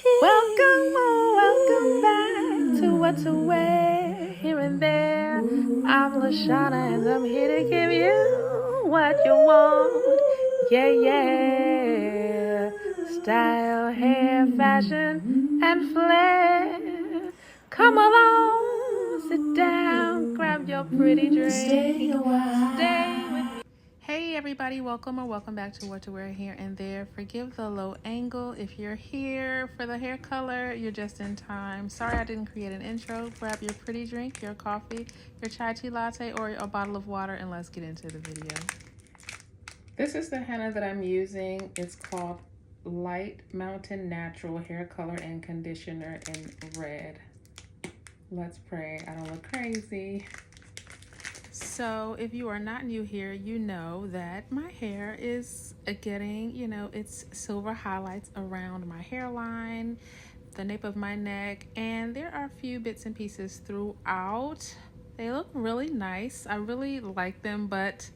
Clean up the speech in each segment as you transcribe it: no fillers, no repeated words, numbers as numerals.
Welcome, welcome back to What to Wear Here and There. I'm Lashana and I'm here to give you what you want. Yeah, yeah. Style, hair, fashion, and flair. Come along, sit down, grab your pretty drink. Stay with me. Hey everybody, welcome back to What to Wear Here and There. Forgive the low angle. If you're here for the hair color, you're just in time. Sorry I didn't create an intro. Grab your pretty drink, your coffee, your chai tea latte, or a bottle of water, and let's get into the video. This is the henna that I'm using. It's called Light Mountain Natural Hair Color and Conditioner in red. Let's pray I don't look crazy. So if you are not new here, you know that my hair is getting, it's silver highlights around my hairline, the nape of my neck, and there are a few bits and pieces throughout. They look really nice. I really like them, but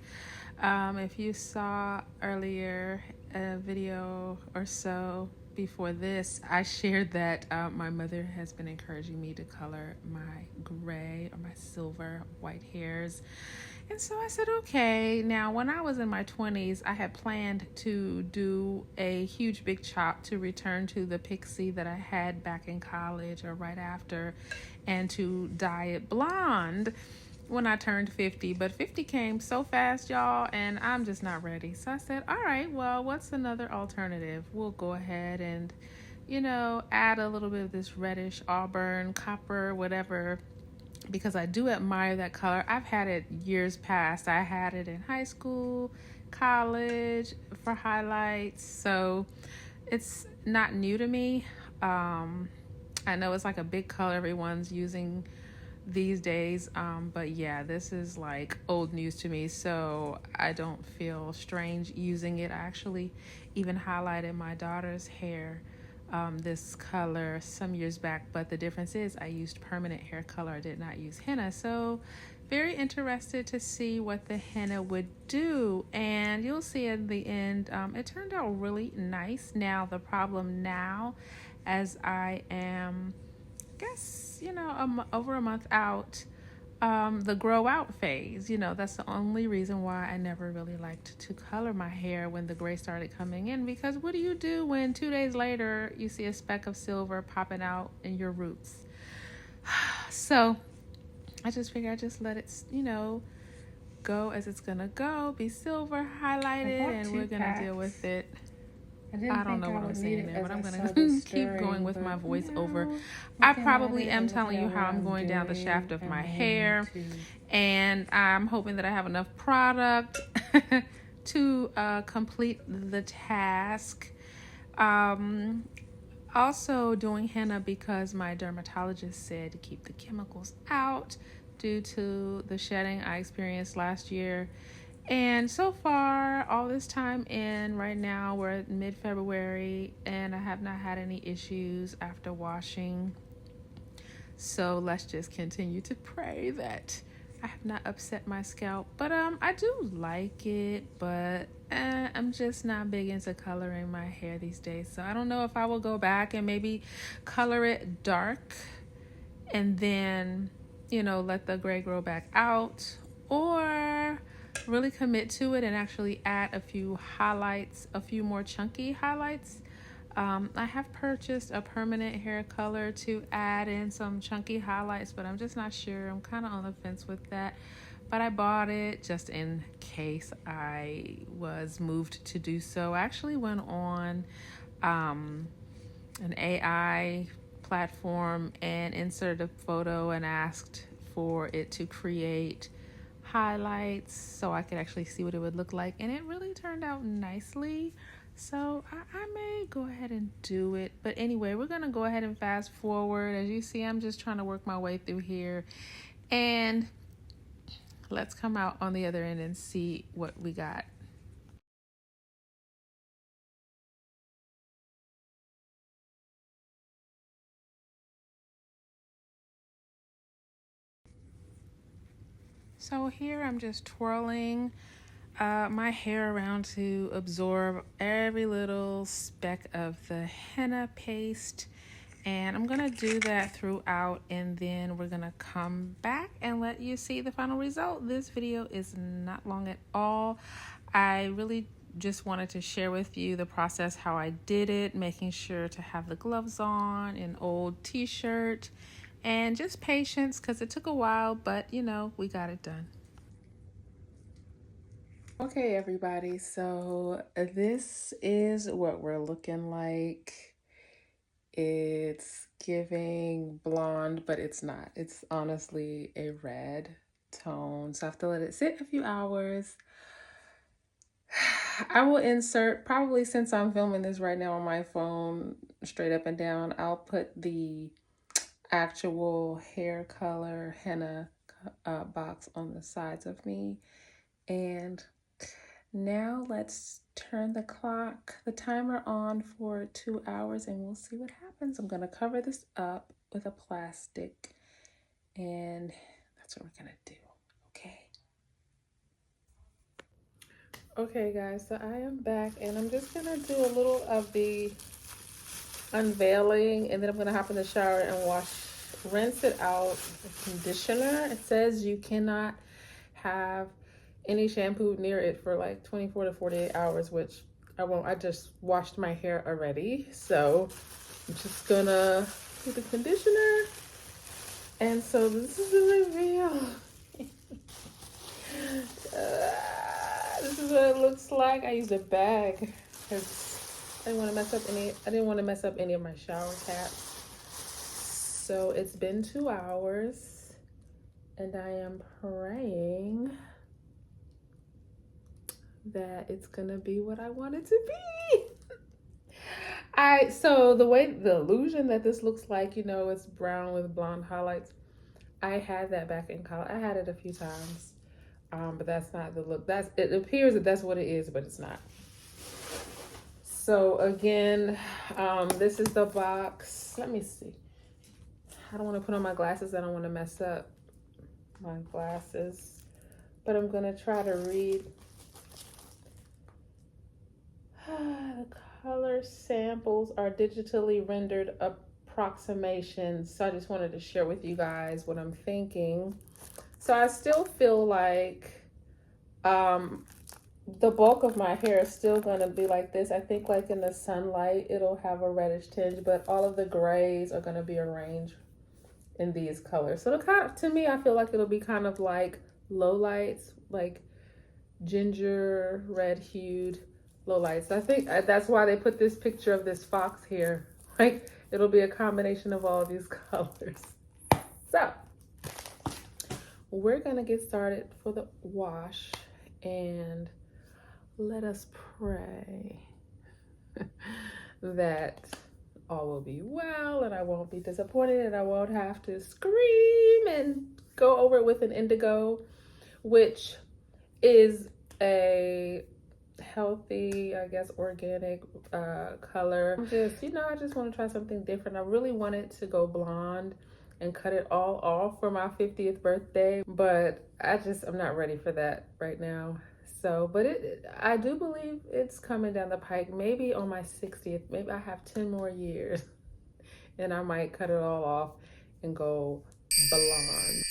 if you saw earlier a video or so before this, I shared that my mother has been encouraging me to color my gray or my silver white hairs. And so I said, okay. Now, when I was in my 20s, I had planned to do a huge big chop to return to the pixie that I had back in college or right after, and to dye it blonde when I turned 50. But 50 came so fast, y'all, and I'm just not ready. So I said, all right, well, what's another alternative? We'll go ahead and, add a little bit of this reddish auburn, copper, whatever, because I do admire that color. I've had it years past. I had it in high school, college for highlights. So it's not new to me. I know it's like a big color everyone's using these days, but yeah, this is like old news to me, so I don't feel strange using it. I actually even highlighted my daughter's hair this color some years back, but the difference is I used permanent hair color. I did not use henna. So very interested to see what the henna would do, and you'll see in the end it turned out really nice. Now the problem now, as I am over a month out, the grow out phase, that's the only reason why I never really liked to color my hair when the gray started coming in, because what do you do when 2 days later you see a speck of silver popping out in your roots? So I just figured I'd just let it, go as it's gonna go, be silver highlighted, and we're gonna deal with it. I don't know what I'm saying there, but I'm going to keep going with my voiceover. I probably am telling you how I'm going down the shaft of my hair, and I'm hoping that I have enough product to complete the task. Also doing henna because my dermatologist said to keep the chemicals out due to the shedding I experienced last year. And so far, all this time in, right now, we're at mid-February, and I have not had any issues after washing. So let's just continue to pray that I have not upset my scalp. But I do like it, but I'm just not big into coloring my hair these days. So I don't know if I will go back and maybe color it dark and then, let the gray grow back out, or really commit to it and actually add a few highlights, a few more chunky highlights. I have purchased a permanent hair color to add in some chunky highlights, but I'm just not sure. I'm kind of on the fence with that, but I bought it just in case I was moved to do so. I actually went on an AI platform and inserted a photo and asked for it to create highlights so I could actually see what it would look like, and it really turned out nicely. So I may go ahead and do it. But anyway, we're going to go ahead and fast forward. As you see, I'm just trying to work my way through here, and let's come out on the other end and see what we got. So here I'm just twirling my hair around to absorb every little speck of the henna paste. And I'm gonna do that throughout, and then we're gonna come back and let you see the final result. This video is not long at all. I really just wanted to share with you the process, how I did it, making sure to have the gloves on, an old t-shirt, and just patience, because it took a while, but you know, we got it done. Okay, everybody, so this is what we're looking like. It's giving blonde, but it's not. It's honestly a red tone, so I have to let it sit a few hours. I will insert, probably since I'm filming this right now on my phone, straight up and down, I'll put the actual hair color henna box on the sides of me. And now let's turn the timer on for 2 hours, and we'll see what happens. I'm gonna cover this up with a plastic, and that's what we're gonna do, okay? Okay guys, so I am back, and I'm just gonna do a little of the unveiling, and then I'm gonna hop in the shower and rinse it out with conditioner. It says you cannot have any shampoo near it for like 24 to 48 hours, which I won't. I just washed my hair already, so I'm just gonna do the conditioner. And so this is the reveal. This is what it looks like. I used a bag because I didn't want to mess up any of my shower caps. So it's been 2 hours, and I am praying that it's gonna be what I want it to be. So the illusion that this looks like, you know, it's brown with blonde highlights. I had that back in college. I had it a few times, but that's not the look. It appears that that's what it is, but it's not. So again, this is the box. Let me see. I don't want to put on my glasses. I don't want to mess up my glasses, but I'm gonna try to read. The color samples are digitally rendered approximations. So I just wanted to share with you guys what I'm thinking. So I still feel like the bulk of my hair is still going to be like this. I think like in the sunlight, it'll have a reddish tinge, but all of the grays are going to be arranged in these colors. So to me, I feel like it'll be kind of like low lights, like ginger red hued low lights. I think that's why they put this picture of this fox here. Like it'll be a combination of all of these colors. So we're gonna get started for the wash, and let us pray that all will be well, and I won't be disappointed, and I won't have to scream and go over it with an indigo, which is a healthy, I guess, organic color. I just want to try something different. I really wanted to go blonde and cut it all off for my 50th birthday, but I'm not ready for that right now. So, but I do believe it's coming down the pike. Maybe on my 60th, maybe I have 10 more years and I might cut it all off and go blonde.